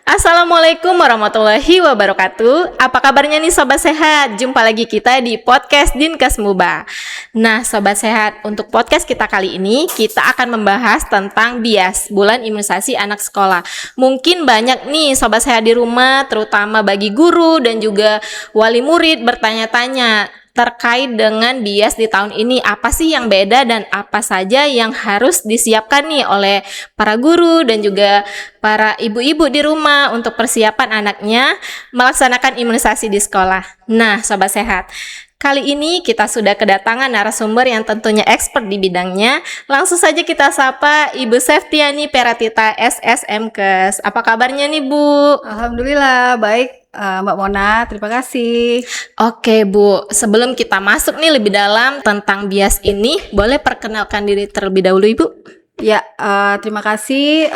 Assalamualaikum warahmatullahi wabarakatuh. Apa kabarnya nih Sobat Sehat? Jumpa lagi kita di podcast Dinkes Muba. Nah Sobat Sehat, untuk podcast kita kali ini kita akan membahas tentang bias bulan imunisasi anak sekolah. Mungkin banyak nih Sobat Sehat di rumah, terutama bagi guru dan juga wali murid bertanya-tanya terkait dengan bias di tahun ini, apa sih yang beda dan apa saja yang harus disiapkan nih oleh para guru dan juga para ibu-ibu di rumah untuk persiapan anaknya melaksanakan imunisasi di sekolah. Nah, Sobat Sehat, kali ini kita sudah kedatangan narasumber yang tentunya expert di bidangnya. Langsung saja kita sapa Ibu Septiani Peratita SSMkes. Apa kabarnya nih Bu? Alhamdulillah baik, Mbak Mona, terima kasih. Oke Bu, sebelum kita masuk nih lebih dalam tentang bias ini, boleh perkenalkan diri terlebih dahulu Ibu? Ya, terima kasih.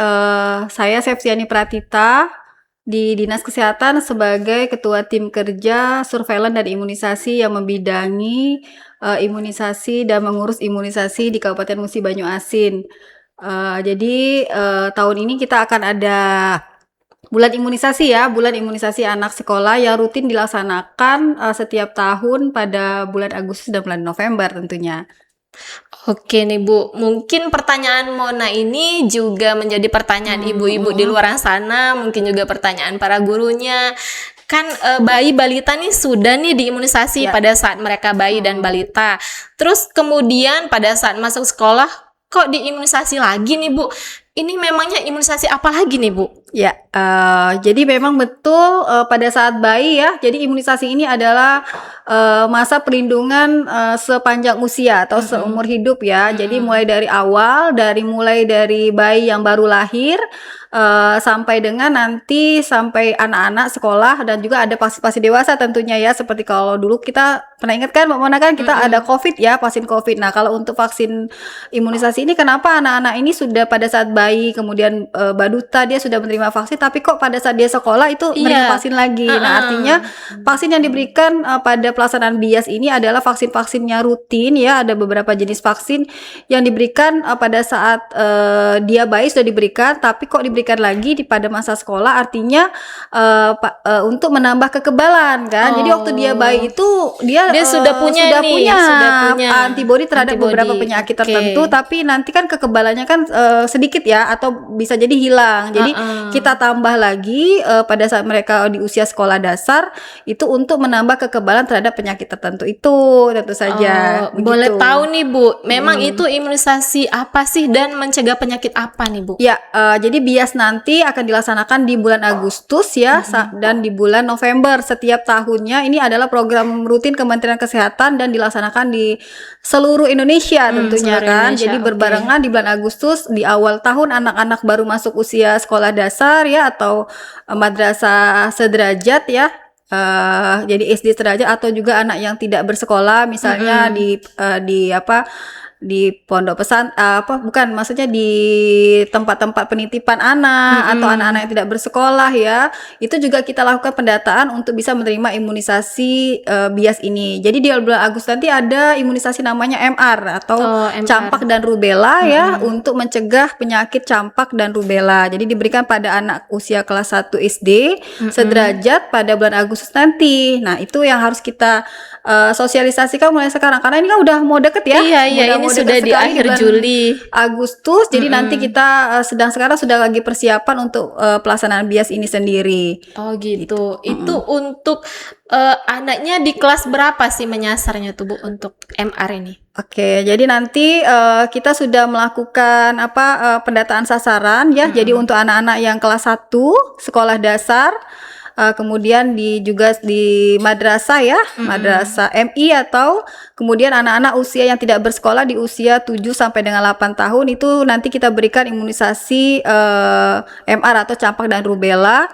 Saya Septiani Pratita di Dinas Kesehatan sebagai Ketua Tim Kerja Surveillance dan Imunisasi yang membidangi imunisasi dan mengurus imunisasi di Kabupaten Musi Banyu Asin. Jadi tahun ini kita akan ada bulan imunisasi ya, bulan imunisasi anak sekolah yang rutin dilaksanakan setiap tahun pada bulan Agustus dan bulan November tentunya. Oke nih Bu, mungkin pertanyaan Mona ini juga menjadi pertanyaan ibu-ibu di luar sana, mungkin juga pertanyaan para gurunya. Kan bayi balita nih sudah nih diimunisasi pada saat mereka bayi dan balita. Terus kemudian pada saat masuk sekolah kok diimunisasi lagi nih Bu? Ini memangnya imunisasi apa lagi nih Bu? Ya, jadi memang betul pada saat bayi ya. Jadi imunisasi ini adalah masa perlindungan sepanjang usia atau seumur hidup ya. Jadi mulai dari bayi yang baru lahir sampai dengan nanti sampai anak-anak sekolah, dan juga ada pasien-pasien dewasa tentunya ya. Seperti kalau dulu kita pernah ingat kan Mbak Mona kan kita ada COVID ya, pasien COVID. Nah kalau untuk vaksin imunisasi ini kenapa anak-anak ini sudah pada saat bayi kemudian baduta dia sudah menerima vaksin, tapi kok pada saat dia sekolah itu menerima vaksin lagi. Nah artinya vaksin yang diberikan pada pelaksanaan bias ini adalah vaksin-vaksinnya rutin ya. Ada beberapa jenis vaksin yang diberikan pada saat dia bayi sudah diberikan, tapi kok diberikan lagi pada masa sekolah, artinya untuk menambah kekebalan kan. Jadi waktu dia bayi itu dia sudah punya antibodi terhadap beberapa penyakit tertentu, tapi nanti kan kekebalannya kan sedikit ya, atau bisa jadi hilang. Jadi kita tambah lagi pada saat mereka di usia sekolah dasar itu untuk menambah kekebalan terhadap penyakit tertentu itu, tentu saja. Boleh tahu nih Bu, memang itu imunisasi apa sih dan mencegah penyakit apa nih Bu? Ya, jadi bias nanti akan dilaksanakan di bulan Agustus ya, dan di bulan November setiap tahunnya. Ini adalah program rutin Kementerian Kesehatan dan dilaksanakan di seluruh Indonesia tentunya kan. Jadi berbarengan di bulan Agustus di awal tahun anak-anak baru masuk usia sekolah dasar ya, atau madrasah sederajat ya. Jadi SD sederajat, atau juga anak yang tidak bersekolah misalnya di pondok maksudnya di tempat-tempat penitipan anak atau anak-anak yang tidak bersekolah ya, itu juga kita lakukan pendataan untuk bisa menerima imunisasi bias ini. Jadi di bulan Agustus nanti ada imunisasi namanya MR atau campak dan rubella ya, untuk mencegah penyakit campak dan rubella. Jadi diberikan pada anak usia kelas 1 SD sederajat pada bulan Agustus nanti. Nah itu yang harus kita sosialisasikan mulai sekarang, karena ini kan udah mau deket ya. Iya, ini sudah di akhir Juli Agustus. Jadi nanti kita sekarang sudah lagi persiapan untuk pelaksanaan bias ini sendiri. Oh gitu. Itu untuk anaknya di kelas berapa sih menyasarnya tuh Bu untuk MR ini? Oke, jadi nanti kita sudah melakukan pendataan sasaran ya. Jadi untuk anak-anak yang kelas 1 sekolah dasar, kemudian juga di madrasah ya, madrasah MI, atau kemudian anak-anak usia yang tidak bersekolah di usia 7 sampai dengan 8 tahun itu nanti kita berikan imunisasi MR atau campak dan rubella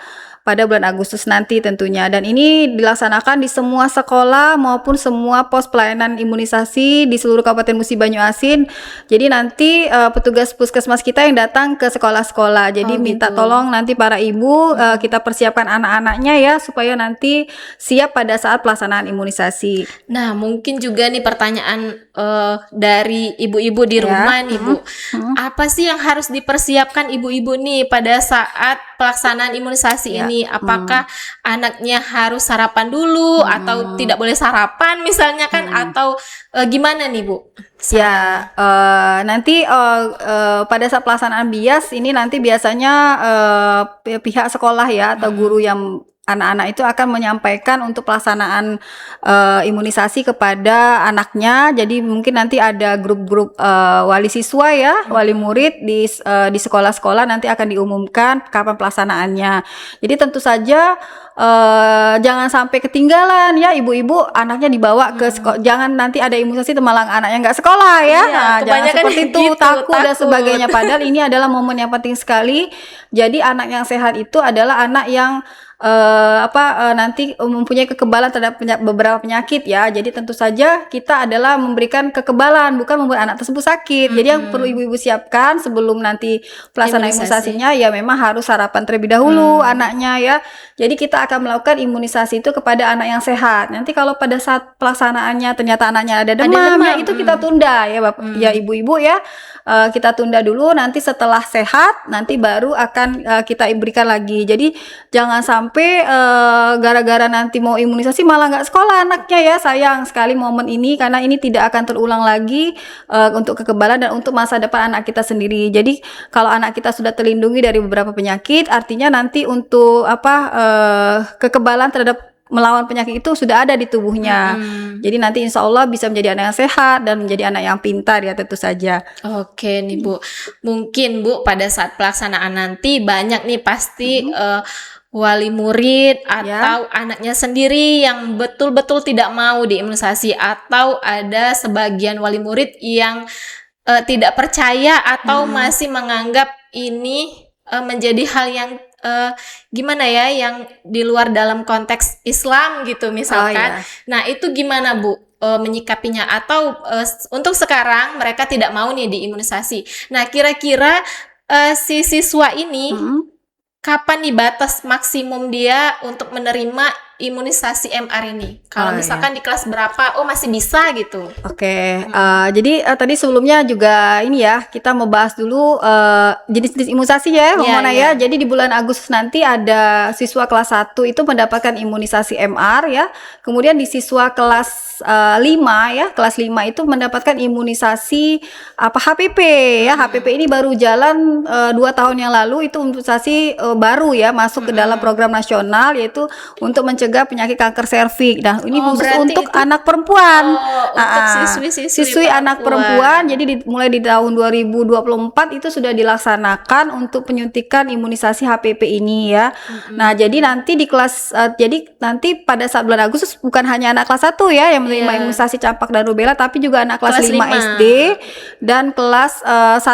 pada bulan Agustus nanti tentunya. Dan ini dilaksanakan di semua sekolah maupun semua pos pelayanan imunisasi di seluruh Kabupaten Musi Banyuasin. Jadi nanti petugas puskesmas kita yang datang ke sekolah-sekolah. Jadi minta tolong nanti para ibu kita persiapkan anak-anaknya ya supaya nanti siap pada saat pelaksanaan imunisasi. Nah, mungkin juga nih pertanyaan dari ibu-ibu di rumah nih, Bu. Apa sih yang harus dipersiapkan ibu-ibu nih pada saat pelaksanaan imunisasi ini? Apakah anaknya harus sarapan dulu atau tidak boleh sarapan misalnya kan atau gimana nih, Bu? Ya, nanti pada saat pelaksanaan BIAS ini nanti biasanya pihak sekolah ya atau guru yang anak-anak itu akan menyampaikan untuk pelaksanaan imunisasi kepada anaknya. Jadi mungkin nanti ada grup-grup wali siswa ya, wali murid di sekolah-sekolah nanti akan diumumkan kapan pelaksanaannya. Jadi tentu saja jangan sampai ketinggalan ya ibu-ibu anaknya dibawa ke sekolah. Jangan nanti ada imunisasi malah anaknya nggak sekolah ya. Jangan seperti itu, takut dan sebagainya. Padahal ini adalah momen yang penting sekali. Jadi anak yang sehat itu adalah anak yang nanti mempunyai kekebalan terhadap beberapa penyakit ya. Jadi tentu saja kita adalah memberikan kekebalan, bukan membuat anak tersebut sakit. Jadi yang perlu ibu-ibu siapkan sebelum nanti pelaksanaan imunisasinya ya memang harus sarapan terlebih dahulu anaknya ya. Jadi kita akan melakukan imunisasi itu kepada anak yang sehat. Nanti kalau pada saat pelaksanaannya ternyata anaknya ada demam, ya itu kita tunda ya Bapak, ya ibu-ibu ya. Kita tunda dulu, nanti setelah sehat nanti baru akan kita berikan lagi. Jadi jangan sampai gara-gara nanti mau imunisasi malah nggak sekolah anaknya ya. Sayang sekali momen ini karena ini tidak akan terulang lagi untuk kekebalan dan untuk masa depan anak kita sendiri. Jadi kalau anak kita sudah terlindungi dari beberapa penyakit, artinya nanti untuk kekebalan terhadap melawan penyakit itu sudah ada di tubuhnya. Jadi nanti insya Allah bisa menjadi anak yang sehat dan menjadi anak yang pintar ya tentu saja. Oke nih Bu, mungkin Bu pada saat pelaksanaan nanti banyak nih pasti wali murid atau anaknya sendiri yang betul-betul tidak mau diimunisasi, atau ada sebagian wali murid yang tidak percaya atau masih menganggap ini menjadi hal yang gimana ya, yang di luar dalam konteks Islam gitu misalkan. Nah itu gimana Bu menyikapinya, atau untuk sekarang mereka tidak mau nih diimunisasi. Nah kira-kira si siswa ini kapan nih batas maksimum dia untuk menerima imunisasi MR ini? Kalau misalkan di kelas berapa, masih bisa gitu. Oke, jadi tadi sebelumnya juga ini ya, kita mau bahas dulu jenis-jenis imunisasi ya, Mona ya. Jadi di bulan Agustus nanti ada siswa kelas 1 itu mendapatkan imunisasi MR ya. Kemudian di siswa kelas 5 ya, kelas 5 itu mendapatkan imunisasi HPP ya. HPP ini baru jalan 2 tahun yang lalu, itu imunisasi baru ya, masuk ke dalam program nasional, yaitu untuk mencegah penyakit kanker serviks. Nah, ini khusus untuk anak perempuan. Untuk siswi anak perempuan. Jadi mulai di tahun 2024 itu sudah dilaksanakan untuk penyuntikan imunisasi HPP ini ya. Nah, jadi nanti di kelas jadi nanti pada saat bulan Agustus bukan hanya anak kelas 1 ya yang menerima imunisasi campak dan rubella, tapi juga anak kelas 5 SD dan kelas 9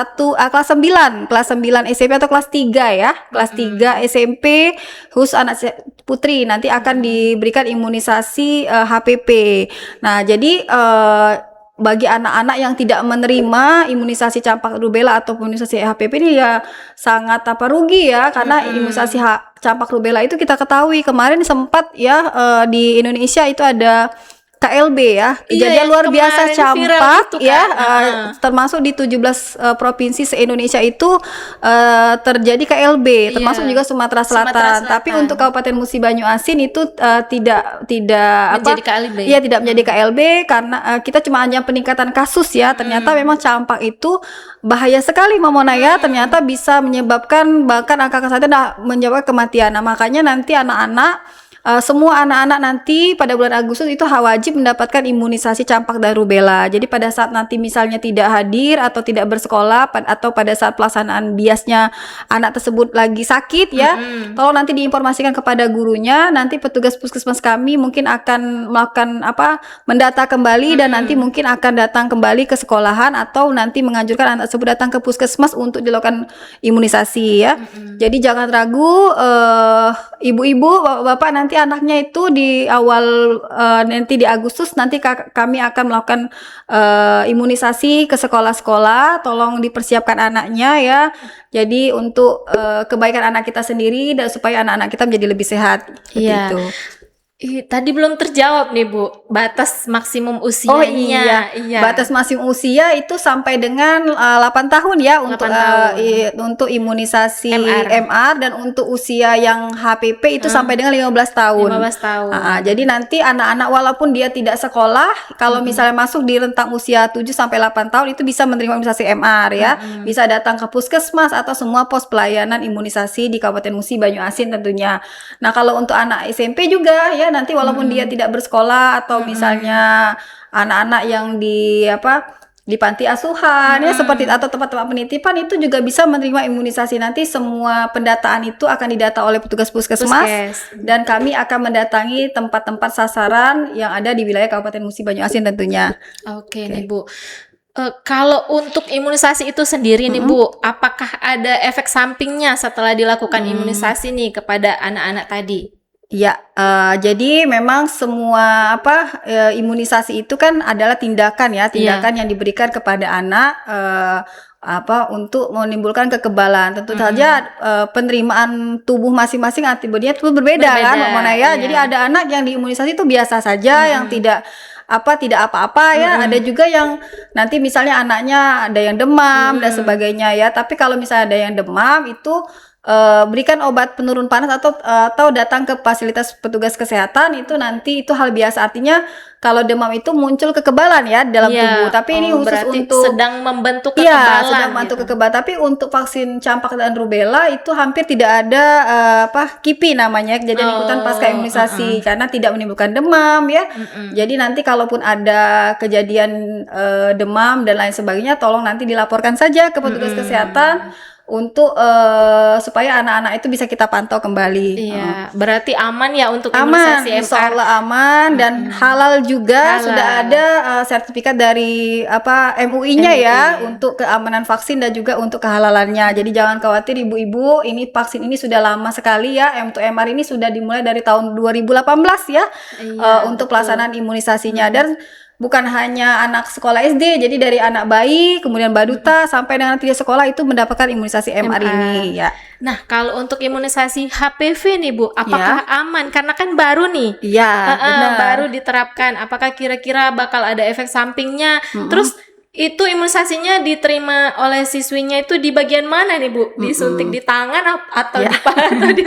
SMP atau kelas 3 ya. Kelas 3 SMP khusus anak putri nanti akan diberikan imunisasi HPP. Nah, jadi bagi anak-anak yang tidak menerima imunisasi campak rubella atau imunisasi HPP ini ya sangat rugi ya, karena imunisasi campak rubella itu kita ketahui kemarin sempat ya di Indonesia itu ada KLB ya, kejadian luar biasa campak ya, termasuk di 17 provinsi se-Indonesia itu terjadi KLB, termasuk juga Sumatera Selatan. Tapi untuk Kabupaten Musi Banyuasin itu tidak menjadi KLB. Iya, tidak menjadi KLB karena kita cuma hanya peningkatan kasus ya. Ternyata memang campak itu bahaya sekali Mamona ya, ternyata bisa menyebabkan bahkan angka kesehatan menyebabkan kematian. Nah, makanya nanti anak-anak semua anak-anak nanti pada bulan Agustus itu wajib mendapatkan imunisasi campak dan rubella. Jadi pada saat nanti misalnya tidak hadir atau tidak bersekolah atau pada saat pelaksanaan biasnya anak tersebut lagi sakit ya, tolong nanti diinformasikan kepada gurunya. Nanti petugas puskesmas kami mungkin akan melakukan mendata kembali dan nanti mungkin akan datang kembali ke sekolahan atau nanti menganjurkan anak tersebut datang ke puskesmas untuk dilakukan imunisasi ya. Jadi jangan ragu, ibu-ibu, bapak-bapak, nanti anaknya itu di awal nanti di Agustus nanti kami akan melakukan imunisasi ke sekolah-sekolah. Tolong dipersiapkan anaknya ya. Jadi untuk kebaikan anak kita sendiri dan supaya anak-anak kita menjadi lebih sehat. Seperti itu. Tadi belum terjawab nih Bu, batas maksimum usianya. Oh iya. Batas maksimum usia itu sampai dengan 8 tahun ya untuk imunisasi MR dan untuk usia yang HPP itu sampai dengan 15 tahun. 15 tahun. Jadi nanti anak-anak walaupun dia tidak sekolah, kalau misalnya masuk di rentang usia 7 sampai 8 tahun itu bisa menerima imunisasi MR ya. Bisa datang ke puskesmas atau semua pos pelayanan imunisasi di Kabupaten Musi Banyuasin tentunya. Nah, kalau untuk anak SMP juga ya, nanti walaupun dia tidak bersekolah atau misalnya anak-anak yang di panti asuhan ya seperti atau tempat-tempat penitipan itu juga bisa menerima imunisasi. Nanti semua pendataan itu akan didata oleh petugas puskesmas dan kami akan mendatangi tempat-tempat sasaran yang ada di wilayah Kabupaten Musi Banyuasin tentunya. Oke. Nih Bu, kalau untuk imunisasi itu sendiri nih Bu, apakah ada efek sampingnya setelah dilakukan imunisasi nih kepada anak-anak tadi? Ya, jadi memang semua imunisasi itu kan adalah tindakan yang diberikan kepada anak untuk menimbulkan kekebalan. Tentu saja penerimaan tubuh masing-masing antibodinya itu berbeda kan, Mbak Mona ya. Jadi ada anak yang diimunisasi itu biasa saja, yang tidak apa-apa ya. Ada juga yang nanti misalnya anaknya ada yang demam dan sebagainya ya. Tapi kalau misalnya ada yang demam itu berikan obat penurun panas atau datang ke fasilitas petugas kesehatan itu nanti itu hal biasa. Artinya kalau demam itu muncul kekebalan ya dalam tubuh. Tapi ini khusus untuk sedang membentuk kekebalan. Iya, sedang membentuk kekebalan. Tapi untuk vaksin campak dan rubella itu hampir tidak ada KIPI namanya, kejadian ikutan pasca imunisasi karena tidak menimbulkan demam ya. Jadi nanti kalaupun ada kejadian demam dan lain sebagainya, tolong nanti dilaporkan saja ke petugas kesehatan untuk supaya anak-anak itu bisa kita pantau kembali. Iya, berarti aman ya untuk imunisasi MR. Insya Allah aman dan halal juga. Sudah ada sertifikat dari MUI-nya ya untuk keamanan vaksin dan juga untuk kehalalannya. Jadi jangan khawatir ibu-ibu, ini vaksin ini sudah lama sekali ya. Untuk MR ini sudah dimulai dari tahun 2018 ya untuk pelaksanaan imunisasinya dan bukan hanya anak sekolah SD, jadi dari anak bayi, kemudian baduta sampai dengan tidak sekolah itu mendapatkan imunisasi MR ini ya. Nah, kalau untuk imunisasi HPV nih Bu, apakah aman? Karena kan baru nih. Iya, benar. Baru diterapkan. Apakah kira-kira bakal ada efek sampingnya? Terus itu imunisasinya diterima oleh siswinya itu di bagian mana nih Bu? Disuntik di tangan atau di paha atau di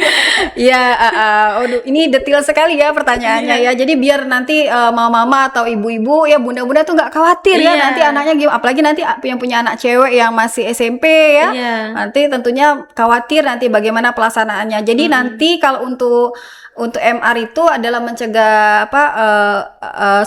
ini detail sekali ya pertanyaannya ya. Jadi biar nanti mama-mama atau ibu-ibu ya bunda-bunda tuh nggak khawatir ya nanti anaknya gimana. Apalagi nanti yang punya anak cewek yang masih SMP ya. Nanti tentunya khawatir nanti bagaimana pelaksanaannya. Jadi nanti kalau untuk MR itu adalah mencegah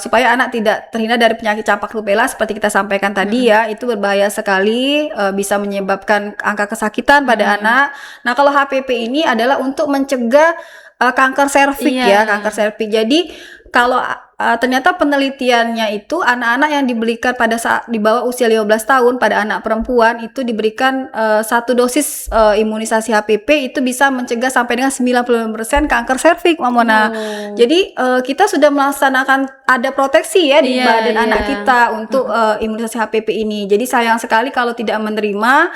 supaya anak tidak terhindar dari penyakit campak rubella seperti kita sampaikan tadi ya, itu berbahaya sekali, bisa menyebabkan angka kesakitan pada anak. Nah, kalau HPV ini adalah untuk mencegah kanker serviks ya, kanker serviks. Jadi kalau ternyata penelitiannya itu anak-anak yang diberikan pada saat di bawah usia 15 tahun pada anak perempuan itu diberikan 1 dosis imunisasi HPV itu bisa mencegah sampai dengan 90% kanker serviks, Mbak Mona. Jadi kita sudah melaksanakan ada proteksi ya di badan anak kita untuk imunisasi HPV ini. Jadi sayang sekali kalau tidak menerima.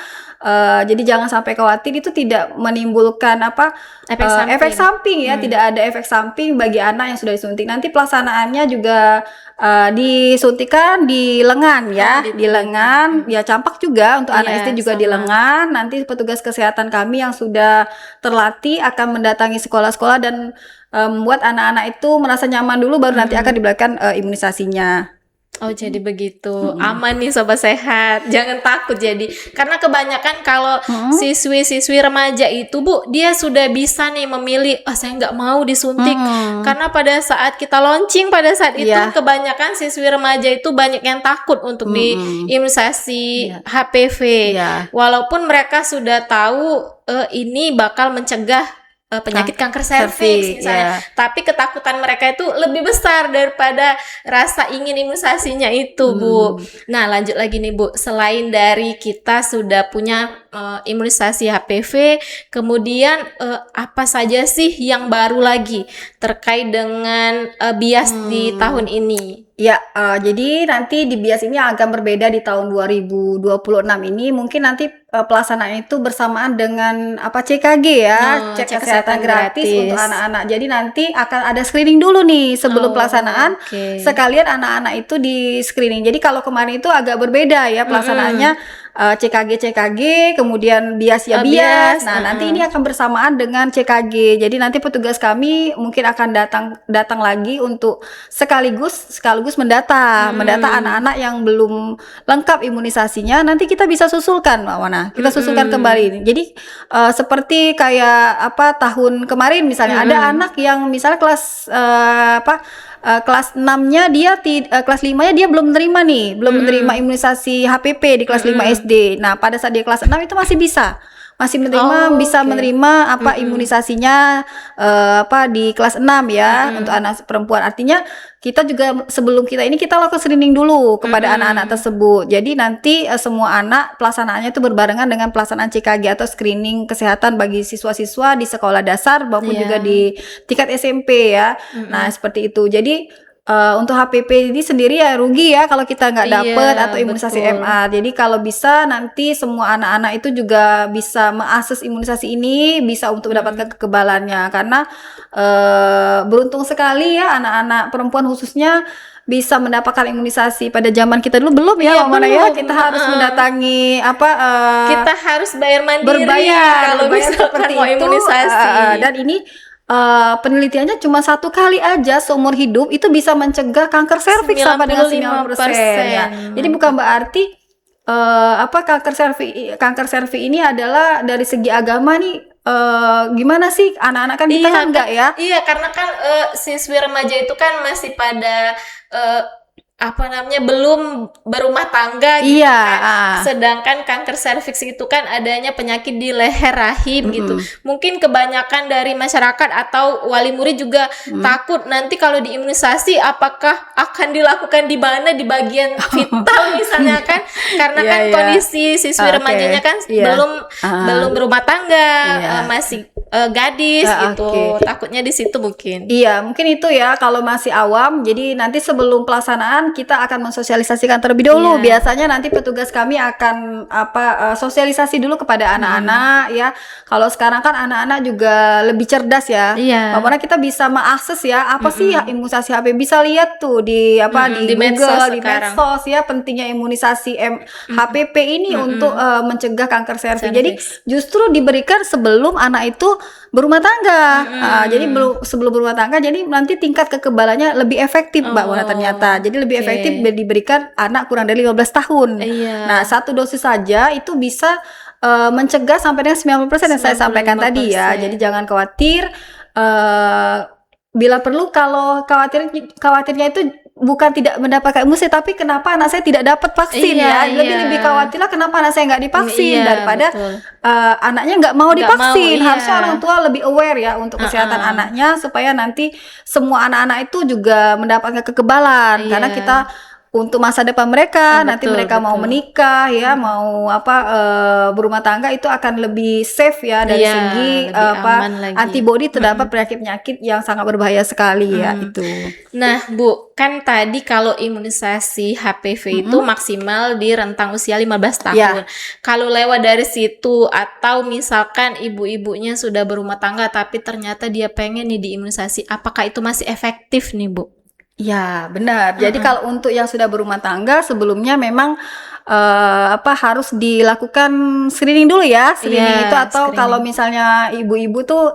Jadi jangan sampai khawatir, itu tidak menimbulkan efek samping ya, tidak ada efek samping bagi anak yang sudah disuntik. Nanti pelaksanaannya juga disuntikan di lengan ya, di lengan ya, campak juga untuk anak SD juga di lengan. Nanti petugas kesehatan kami yang sudah terlatih akan mendatangi sekolah-sekolah dan membuat anak-anak itu merasa nyaman dulu, baru nanti akan diberikan imunisasinya. Oh, jadi begitu. Aman nih sobat sehat. Jangan takut jadi. Karena kebanyakan kalau siswi-siswi remaja itu, Bu, dia sudah bisa nih memilih, saya nggak mau disuntik. Karena pada saat kita launching pada saat itu kebanyakan siswi remaja itu banyak yang takut untuk diimunisasi HPV. Walaupun mereka sudah tahu ini bakal mencegah penyakit kanker serviks misalnya, tapi ketakutan mereka itu lebih besar daripada rasa ingin imunisasinya itu, Bu. Nah, lanjut lagi nih, Bu. Selain dari kita sudah punya imunisasi HPV, kemudian apa saja sih yang baru lagi terkait dengan bias di tahun ini? Ya, jadi nanti di bias ini akan berbeda di tahun 2026 ini. Mungkin nanti pelaksanaan itu bersamaan dengan CKG ya, cek kesehatan gratis untuk anak-anak. Jadi nanti akan ada screening dulu nih sebelum pelaksanaan. Sekalian anak-anak itu di screening. Jadi kalau kemarin itu agak berbeda ya pelaksanaannya. CKG, kemudian bias. Nah, nanti ini akan bersamaan dengan CKG. Jadi nanti petugas kami mungkin akan datang lagi untuk sekaligus mendata anak-anak yang belum lengkap imunisasinya. Nanti kita bisa susulkan, Mbak Wana. Kita susulkan kembali. Jadi seperti kayak tahun kemarin misalnya ada anak yang misalnya kelas kelas 6-nya kelas 5-nya dia belum menerima imunisasi HPV di kelas 5 SD. Nah, pada saat dia kelas 6 itu masih bisa menerima imunisasinya di kelas 6 ya untuk anak perempuan. Artinya kita juga sebelum kita lakukan screening dulu kepada anak-anak tersebut. Jadi nanti semua anak pelaksanaannya itu berbarengan dengan pelaksanaan CKG atau screening kesehatan bagi siswa-siswa di sekolah dasar maupun juga di tingkat SMP ya. Nah, seperti itu. Jadi untuk HPV ini sendiri ya rugi ya kalau kita nggak dapet atau imunisasi MR. Jadi kalau bisa nanti semua anak-anak itu juga bisa mengakses imunisasi ini, bisa untuk mendapatkan kekebalannya. Karena beruntung sekali ya anak-anak perempuan khususnya bisa mendapatkan imunisasi. Pada zaman kita dulu belum ya, kita harus mendatangi kita harus bayar mandiri berbayar kalau misalkan mau imunisasi. Dan ini penelitiannya cuma 1 kali aja seumur hidup itu bisa mencegah kanker serviks sampai dengan 90%. Ya. Jadi bukan berarti kanker serviks ini adalah dari segi agama nih gimana sih anak-anak kan kita kan enggak ya? Iya, karena kan siswi remaja itu kan masih pada belum berumah tangga gitu kan. Sedangkan kanker serviks itu kan adanya penyakit di leher rahim gitu. Mungkin kebanyakan dari masyarakat atau wali murid juga takut nanti kalau diimunisasi apakah akan dilakukan di mana, di bagian vital misalnya kan, karena kan kondisi siswi remajanya kan belum berumah tangga, masih gadis gitu. Takutnya di situ mungkin. Iya, mungkin itu ya kalau masih awam. Jadi nanti sebelum pelaksanaan kita akan mensosialisasikan terlebih dahulu. Biasanya nanti petugas kami akan sosialisasi dulu kepada anak-anak ya. Kalau sekarang kan anak-anak juga lebih cerdas ya. Bagaimana kita bisa mengakses ya apa sih imunisasi HPV, bisa lihat tuh di di Google, di medsos ya, pentingnya imunisasi HPV ini untuk mencegah kanker serviks. Jadi justru diberikan sebelum anak itu berumah tangga. Jadi sebelum berumah tangga, jadi nanti tingkat kekebalannya lebih efektif, Mbak Wana, ternyata. Jadi lebih efektif diberikan anak kurang dari 15 tahun. Nah, 1 dosis saja itu bisa mencegah sampai dengan 90% yang saya sampaikan tadi ya. Jadi jangan khawatir. Bila perlu, kalau khawatirnya itu bukan tidak mendapatkan imunisasi, tapi kenapa anak saya tidak dapat vaksin ya. Lebih khawatirlah kenapa anak saya nggak divaksin daripada anaknya nggak mau divaksin. Harusnya orang tua lebih aware ya untuk kesehatan anaknya, supaya nanti semua anak-anak itu juga mendapatkan kekebalan. Karena kita untuk masa depan mereka, nanti mereka mau menikah ya, mau berumah tangga, itu akan lebih safe ya dari segi antibodi terhadap penyakit-penyakit yang sangat berbahaya sekali ya itu. Nah, Bu, kan tadi kalau imunisasi HPV itu maksimal di rentang usia 15 tahun. Kalau lewat dari situ atau misalkan ibu-ibunya sudah berumah tangga tapi ternyata dia pengen nih diimunisasi, apakah itu masih efektif nih, Bu? Ya, benar. Jadi kalau untuk yang sudah berumah tangga sebelumnya memang harus dilakukan screening dulu ya. Screening Iya, itu atau kalau screening. misalnya ibu-ibu tuh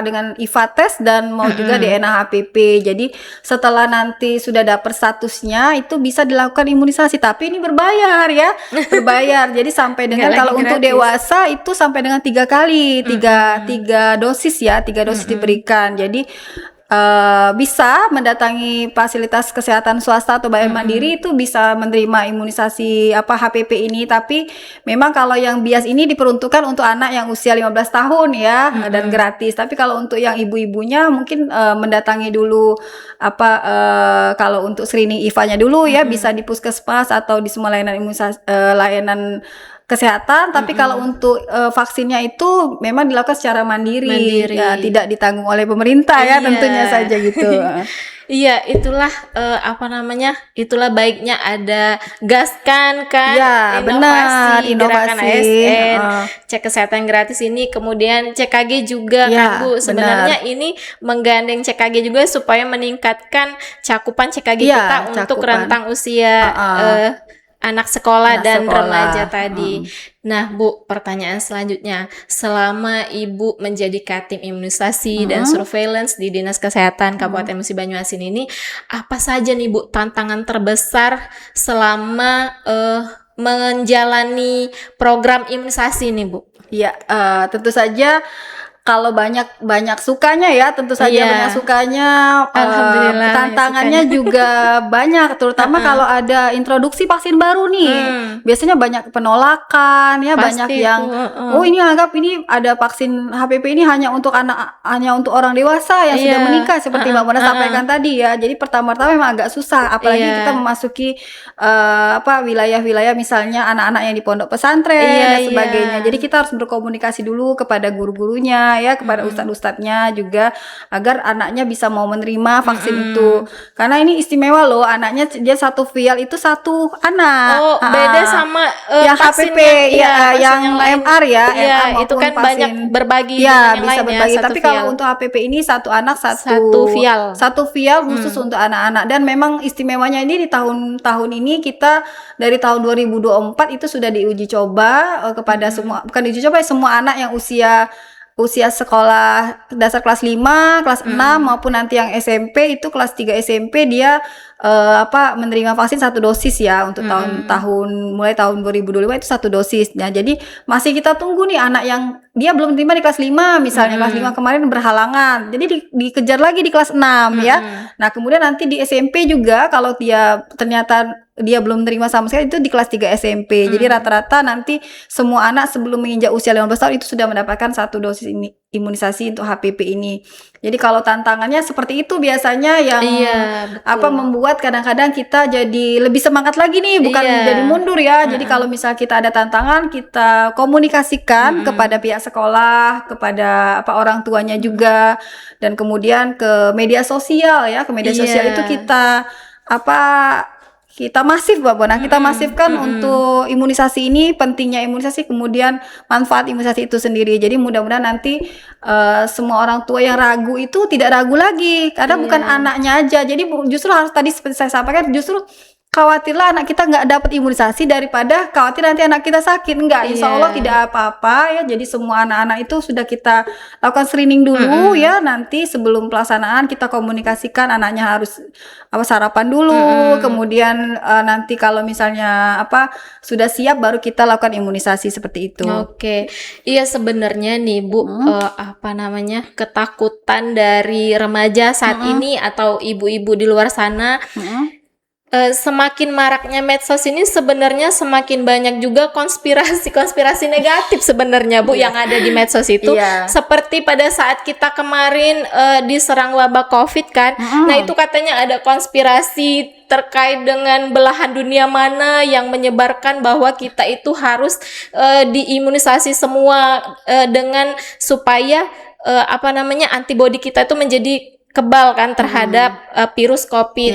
dengan IVA test dan mau juga DNA HPP. Jadi setelah nanti sudah dapat statusnya itu bisa dilakukan imunisasi, tapi ini berbayar ya. Berbayar. Jadi sampai Nggak dengan lagi kalau untuk gratis. dewasa itu sampai dengan 3 kali, tiga dosis ya, 3 dosis diberikan. Jadi bisa mendatangi fasilitas kesehatan swasta atau bayar mandiri itu bisa menerima imunisasi HPP ini, tapi memang kalau yang bias ini diperuntukkan untuk anak yang usia 15 tahun ya, dan gratis. Tapi kalau untuk yang ibu-ibunya mungkin mendatangi dulu kalau untuk screening IVA-nya dulu ya bisa di puskesmas atau di semua layanan imunisasi layanan kesehatan, tapi kalau untuk vaksinnya itu memang dilakukan secara mandiri. Mandiri. Ya, tidak ditanggung oleh pemerintah ya, Iya. tentunya saja gitu. Iya, itulah itulah baiknya ada gaskan kan, Ya, benar, gerakan inovasi. ASN, cek kesehatan gratis ini, kemudian CKG juga Ya, kan Bu. Sebenarnya ini menggandeng CKG juga supaya meningkatkan cakupan CKG Ya, kita untuk cakupan. rentang usia anak sekolah Anak dan sekolah. remaja tadi. Nah, Bu, pertanyaan selanjutnya, selama Ibu menjadi Katim Imunisasi dan Surveillance di Dinas Kesehatan Kabupaten Musi Banyuasin ini, apa saja nih Bu tantangan terbesar selama menjalani program imunisasi nih Bu? Ya, tentu saja kalau banyak sukanya ya, tentu saja Iya. banyak sukanya. Alhamdulillah, Tantangannya sukanya. juga banyak, terutama kalau ada introduksi vaksin baru nih. Biasanya banyak penolakan ya, Pasti banyak yang itu, ini anggap ini ada vaksin HPP ini hanya untuk orang dewasa yang sudah Iya. menikah seperti Mbak Mona sampaikan tadi ya. Jadi pertama-tama memang agak susah, apalagi Iya. kita memasuki wilayah-wilayah misalnya anak-anak yang di pondok pesantren Iya, dan sebagainya. iya. Jadi kita harus berkomunikasi dulu kepada guru-gurunya ya, kepada ustadz-ustadznya juga agar anaknya bisa mau menerima vaksin itu. Karena ini istimewa loh, anaknya dia satu vial itu satu anak. Oh, beda sama yang vaksin HPP vaksin yang lain. MR ya, Iya, MR itu maupun kan banyak vaksin. berbagi Ya, dengan yang bisa lainnya, berbagi. satu Tapi kalau vial. untuk HPP ini satu anak Satu vial. Satu vial khusus untuk anak-anak, dan memang istimewanya ini di tahun ini kita dari tahun 2024 itu sudah diuji coba kepada semua, bukan diuji coba, semua anak yang usia sekolah dasar kelas 5, kelas 6 maupun nanti yang SMP itu kelas 3 SMP dia menerima vaksin 1 dosis ya untuk mulai tahun 2025 itu 1 dosis. Nah, jadi masih kita tunggu nih anak yang dia belum terima di kelas 5 misalnya, kelas 5 kemarin berhalangan. Jadi dikejar lagi di kelas 6 ya. Nah, kemudian nanti di SMP juga kalau dia ternyata dia belum terima sama sekali itu di kelas 3 SMP. Jadi rata-rata nanti semua anak sebelum menginjak usia 15 tahun itu sudah mendapatkan 1 dosis imunisasi untuk HPP ini. Jadi kalau tantangannya seperti itu biasanya yang membuat kadang-kadang kita jadi lebih semangat lagi nih, bukan jadi mundur ya. Jadi kalau misal kita ada tantangan, kita komunikasikan kepada pihak sekolah, kepada orang tuanya juga, dan kemudian ke media sosial ya. Ke media sosial itu kita masif Mbak Bona, kita masifkan untuk imunisasi ini, pentingnya imunisasi, kemudian manfaat imunisasi itu sendiri. Jadi mudah-mudahan nanti semua orang tua yang ragu itu tidak ragu lagi, karena bukan anaknya aja. Jadi justru harus, tadi seperti saya sampaikan, justru khawatirlah anak kita nggak dapat imunisasi daripada khawatir nanti anak kita sakit. Enggak, insya Allah tidak apa-apa ya. Jadi semua anak-anak itu sudah kita lakukan screening dulu ya. Nanti sebelum pelaksanaan kita komunikasikan anaknya harus sarapan dulu. Kemudian nanti kalau misalnya sudah siap baru kita lakukan imunisasi seperti itu. Oke. Iya, sebenarnya nih Bu, ketakutan dari remaja saat ini atau ibu-ibu di luar sana, semakin maraknya medsos ini sebenarnya semakin banyak juga konspirasi negatif sebenarnya Bu yang ada di medsos itu. Seperti pada saat kita kemarin diserang wabah COVID kan. Nah, itu katanya ada konspirasi terkait dengan belahan dunia mana yang menyebarkan bahwa kita itu harus diimunisasi semua dengan supaya antibodi kita itu menjadi kebal kan terhadap virus COVID.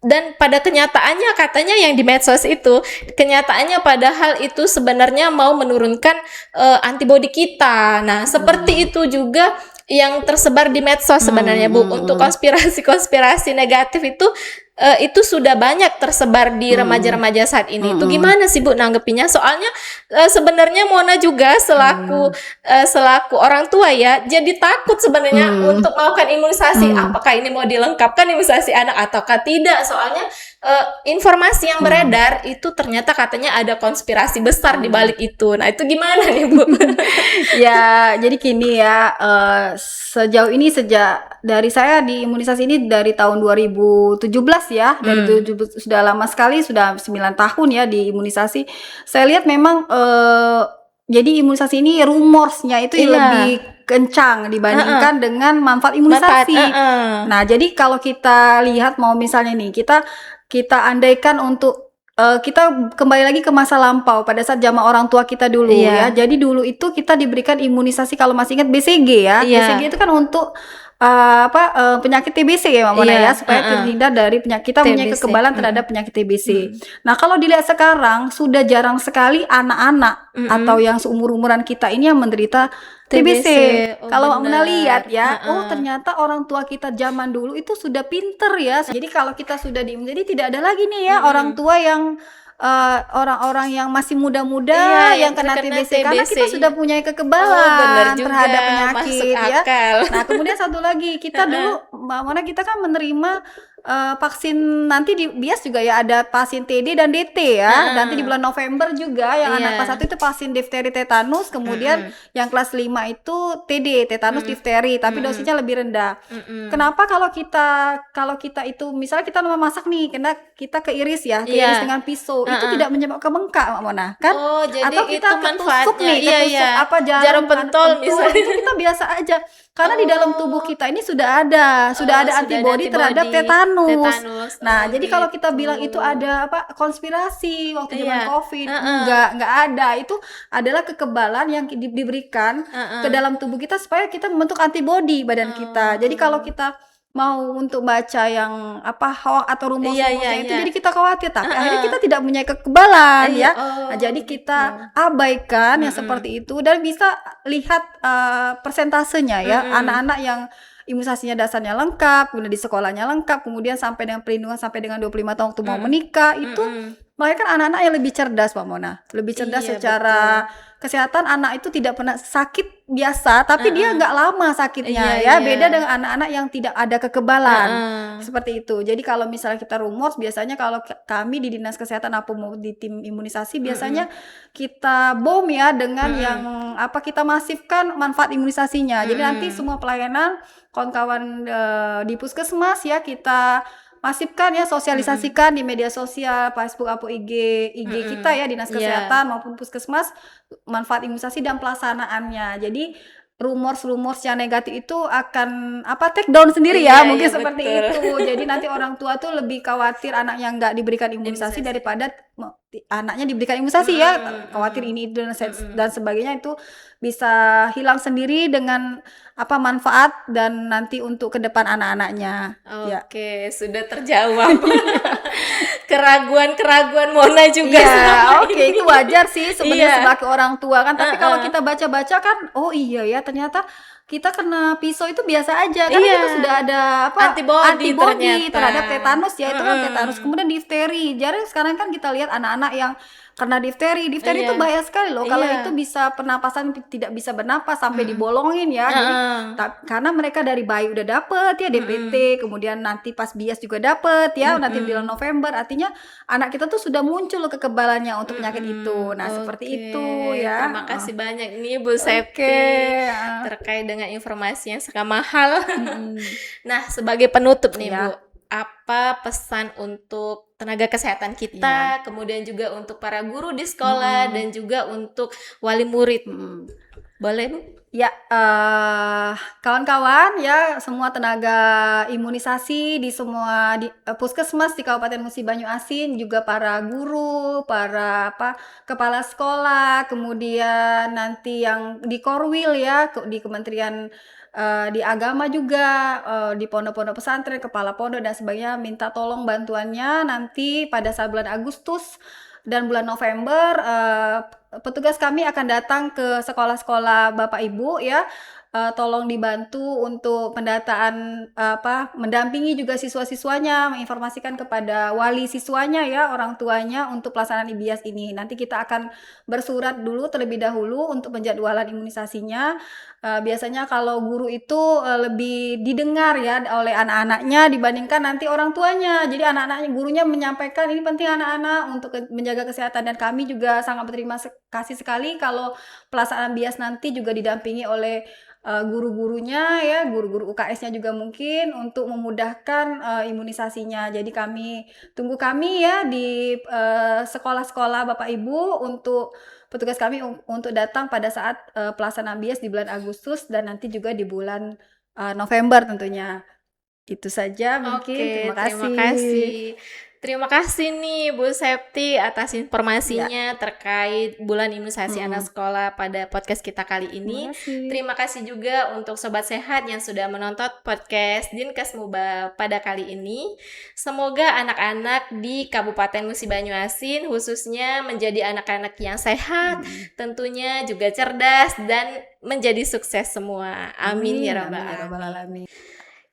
Dan pada kenyataannya katanya yang di medsos itu, kenyataannya padahal itu sebenarnya mau menurunkan antibodi kita. Nah, seperti itu juga yang tersebar di medsos sebenarnya Bu, untuk konspirasi negatif itu sudah banyak tersebar di remaja-remaja saat ini. Itu gimana sih Bu nanggepinnya? Soalnya sebenarnya Mona juga selaku orang tua ya, jadi takut sebenarnya untuk melakukan imunisasi. Apakah ini mau dilengkapkan imunisasi anak ataukah tidak? Soalnya informasi yang beredar itu ternyata katanya ada konspirasi besar di balik itu. Nah, itu gimana nih Bu? Ya, jadi gini ya, sejauh ini sejak dari saya di imunisasi ini dari tahun 2017 ya, dari sudah lama sekali, sudah 9 tahun ya di imunisasi. Saya lihat memang jadi imunisasi ini rumorsnya itu lebih kencang dibandingkan dengan manfaat imunisasi. Nah, jadi kalau kita lihat mau misalnya nih, kita andaikan untuk kita kembali lagi ke masa lampau pada saat zaman orang tua kita dulu ya. Jadi dulu itu kita diberikan imunisasi, kalau masih ingat BCG ya. BCG itu kan untuk penyakit TBC ya Mama ya, supaya terhindar dari penyakit, kita punya kekebalan terhadap penyakit TBC. Nah, kalau dilihat sekarang sudah jarang sekali anak-anak atau yang seumur-umuran kita ini yang menderita TBC. Kalau Mama lihat ya, ternyata orang tua kita zaman dulu itu sudah pinter ya. Jadi kalau kita sudah jadi tidak ada lagi nih ya orang tua yang orang-orang yang masih muda-muda yang kena TBC, karena kita sudah punya kekebalan terhadap penyakit ya. Nah, kemudian satu lagi, kita dulu mana kita kan menerima vaksin, nanti di bias juga ya ada vaksin TD dan DT ya. Nanti di bulan November juga yang anak kelas 1 itu vaksin difteri tetanus, kemudian yang kelas 5 itu TD, tetanus difteri, tapi dosisnya lebih rendah. Kenapa kalau kita itu misalnya kita memasak nih, kena kita keiris ya, keiris dengan pisau, itu tidak menyebabkan bengkak Mak Mona, kan? Jadi atau kita itu ketusuk nih, jarum pentol misalnya, itu kita biasa aja. Karena di dalam tubuh kita ini sudah ada antibodi terhadap tetanus. Nah, jadi kalau kita bilang itu ada konspirasi waktu zaman COVID, enggak ada. Itu adalah kekebalan yang diberikan ke dalam tubuh kita supaya kita membentuk antibodi badan kita. Jadi kalau kita mau untuk baca yang hoax atau rumor-rumornya itu, jadi kita khawatir, tapi akhirnya kita tidak punya kekebalan ya. Nah, jadi kita abaikan yang seperti itu, dan bisa lihat persentasenya ya, anak-anak yang imunisasinya dasarnya lengkap, kemudian di sekolahnya lengkap, kemudian sampai dengan perlindungan sampai dengan 25 tahun waktu mau menikah, itu mereka kan anak-anak yang lebih cerdas Mbak Mona, lebih cerdas secara kesehatan. Anak itu tidak pernah sakit biasa, tapi dia nggak lama sakitnya ya. Beda dengan anak-anak yang tidak ada kekebalan seperti itu. Jadi kalau misalnya kita rumors, biasanya kalau kami di Dinas Kesehatan di tim imunisasi biasanya kita bom ya dengan yang kita masifkan manfaat imunisasinya. Jadi nanti semua pelayanan kawan-kawan di puskesmas ya kita masifkan ya, sosialisasikan di media sosial, Facebook atau IG kita ya, Dinas Kesehatan maupun puskesmas, manfaat imunisasi dan pelaksanaannya. Jadi rumors yang negatif itu akan take down sendiri ya, mungkin seperti itu. Jadi nanti orang tua tuh lebih khawatir anak yang nggak diberikan imunisasi daripada anaknya diberikan imunisasi ya, khawatir ini dan sebagainya. Itu bisa hilang sendiri dengan manfaat dan nanti untuk ke depan anak-anaknya. Oke, sudah terjawab. Keraguan Mona juga. Itu wajar sih sebenarnya sebagai orang tua kan. Tapi kalau kita baca-baca kan, oh iya ya, ternyata kita kena pisau itu biasa aja, karena kita sudah ada antibodi terhadap tetanus ya, itu kan tetanus, kemudian difteri. Jadi sekarang kan kita lihat anak-anak yang kena difteri itu bahaya sekali loh. Kalau itu bisa pernapasan tidak bisa bernapas sampai dibolongin ya. Jadi karena mereka dari bayi udah dapet ya DPT, kemudian nanti pas bias juga dapet ya, nanti di bulan November. Artinya anak kita tuh sudah muncul kekebalannya untuk penyakit itu. Nah, seperti itu ya. Terima kasih banyak nih Bu Septi terkait dengan informasi yang sangat mahal. Nah, sebagai penutup nih Bu, apa pesan untuk tenaga kesehatan kita, kemudian juga untuk para guru di sekolah dan juga untuk wali murid? Boleh Bu? Ya, kawan-kawan ya, semua tenaga imunisasi di semua puskesmas di Kabupaten Musi Banyu Asin, juga para guru, para kepala sekolah, kemudian nanti yang di Korwil ya, di Kementerian di agama juga, di pondok-pondok pesantren, kepala pondok dan sebagainya, minta tolong bantuannya nanti pada saat bulan Agustus dan bulan November. Petugas kami akan datang ke sekolah-sekolah Bapak Ibu ya, tolong dibantu untuk pendataan mendampingi juga siswa-siswanya, menginformasikan kepada wali siswanya ya, orang tuanya untuk pelaksanaan IBIAS ini. Nanti kita akan bersurat dulu terlebih dahulu untuk penjadwalan imunisasinya. Biasanya kalau guru itu lebih didengar ya oleh anak-anaknya dibandingkan nanti orang tuanya. Jadi anak-anaknya gurunya menyampaikan ini penting anak-anak untuk menjaga kesehatan, dan kami juga sangat berterima kasih sekali kalau pelaksanaan BIAS nanti juga didampingi oleh guru-gurunya ya, guru-guru UKS-nya juga mungkin untuk memudahkan imunisasinya. Jadi tunggu kami ya di sekolah-sekolah Bapak Ibu untuk petugas kami untuk datang pada saat pelaksanaan BIAS di bulan Agustus dan nanti juga di bulan November tentunya. Itu saja mungkin. Oke, Terima kasih. terima kasih. Terima kasih nih Bu Septi atas informasinya terkait bulan imunisasi anak sekolah pada podcast kita kali ini. Terima kasih. Terima kasih juga untuk Sobat Sehat yang sudah menonton podcast Dinkes Muba pada kali ini. Semoga anak-anak di Kabupaten Musi Banyuasin khususnya menjadi anak-anak yang sehat, tentunya juga cerdas dan menjadi sukses semua. Amin ya rabbal alamin.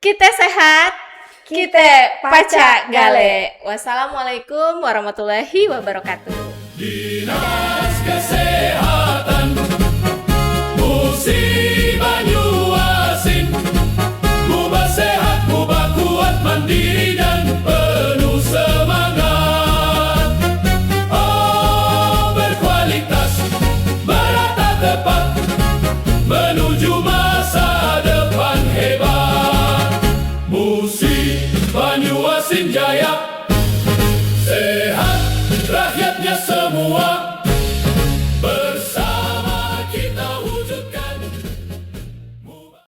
Kita sehat, kita pacak gale. Wassalamualaikum warahmatullahi wabarakatuh. Dinas Kesehatan Musi Banyuasin, Muba sehat, Muba kuat, mandiri dan penuh semangat. Oh, berkualitas, merata tepat, menuju masa depan hebat. Musi Banyuasin jaya, sehat rakyat